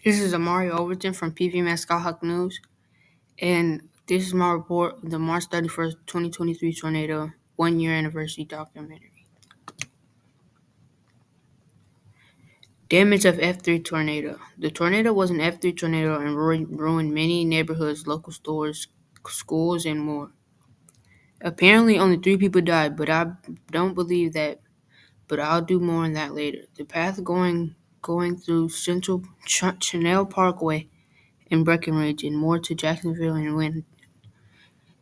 This is Amari Overton from PV Skyhawk News, and this is my report of the March 31st, 2023 tornado 1 year anniversary documentary. Damage of F3 tornado. The tornado was an F3 tornado and ruined many neighborhoods, local stores, schools, and more. Apparently, only 3 people died, but I don't believe that. But I'll do more on that later. The path going through Central Chanel Parkway in Breckenridge and more to Jacksonville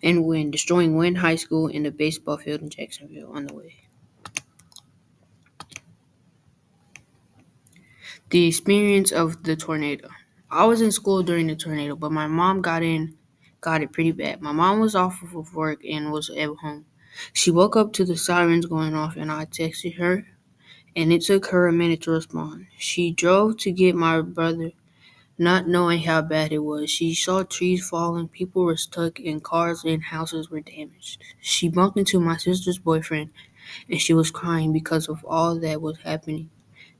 and destroying Wynn High School and the baseball field in Jacksonville on the way. The experience of the tornado. I was in school during the tornado, but my mom got it pretty bad. My mom was off of work and was at home. She woke up to the sirens going off, and I texted her, and it took her a minute to respond. She drove to get my brother, not knowing how bad it was. She saw trees falling, people were stuck, and cars and houses were damaged. She bumped into my sister's boyfriend, and she was crying because of all that was happening.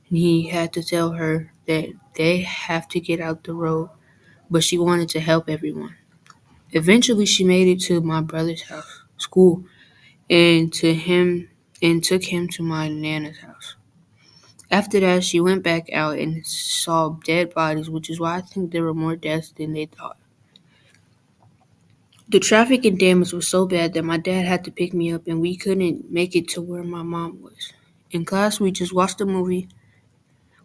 And he had to tell her that they have to get out the road, but she wanted to help everyone. Eventually, she made it to my brother's school, and took him to my nana's house. After that, she went back out and saw dead bodies, which is why I think there were more deaths than they thought. The traffic and damage was so bad that my dad had to pick me up, and we couldn't make it to where my mom was. In class, we just watched a movie.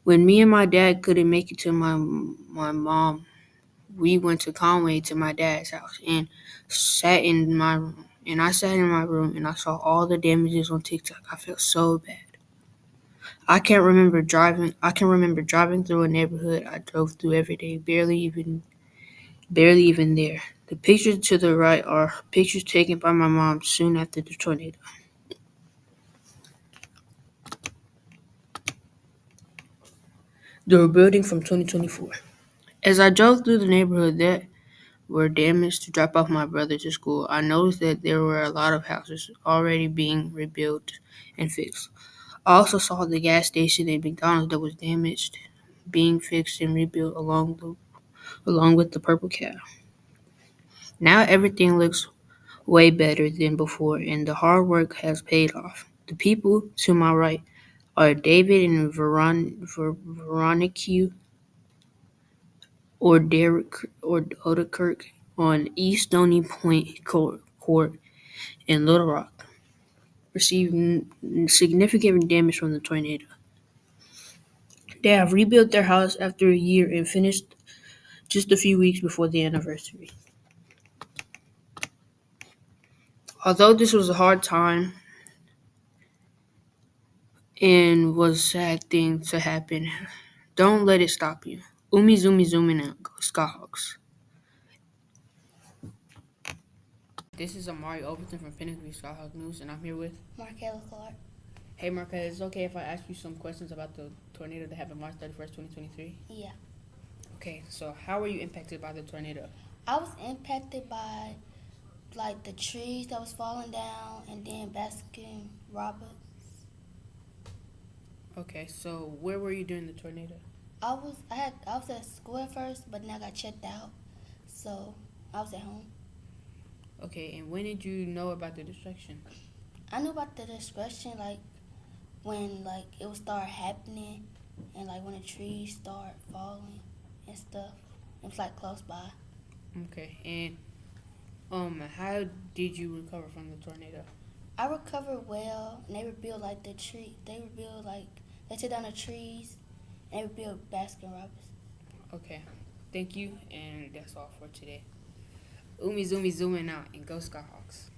When me and my dad couldn't make it to my mom, we went to Conway to my dad's house and sat in my room. And I sat in my room and I saw all the damages on TikTok. I felt so bad. I can remember driving through a neighborhood I drove through every day, barely even there. The pictures to the right are pictures taken by my mom soon after the tornado. The rebuilding from 2024. As I drove through the neighborhood that were damaged to drop off my brother to school, I noticed that there were a lot of houses already being rebuilt and fixed. I also saw the gas station and McDonald's that was damaged being fixed and rebuilt along with the purple cow. Now everything looks way better than before, and the hard work has paid off. The people to my right are David and Veronica or Derek or Odekirk on East Stony Point Court in Little Rock, received significant damage from the tornado. They have rebuilt their house after a year and finished just a few weeks before the anniversary. Although this was a hard time and was a sad thing to happen, don't let it stop you. Zooming out. Go Skyhawks. This is Amari Overton from Pinnacle Skyhawk News, and I'm here with Markella Clark. Hey Marquez, is it okay if I ask you some questions about the tornado that happened March 31st, 2023? Yeah. Okay, so how were you impacted by the tornado? I was impacted by the trees that was falling down and then Baskin Roberts. Okay, so where were you during the tornado? I was at school at first, but then I got checked out. So I was at home. Okay, and when did you know about the destruction? I knew about the destruction when it would start happening and when the trees start falling and stuff. It was close by. Okay, and how did you recover from the tornado? I recovered well, and they rebuilt the tree. They rebuilt they took down the trees, and they rebuilt Baskin Robbins. Okay, thank you, and that's all for today. Zooming out, and go Skyhawks.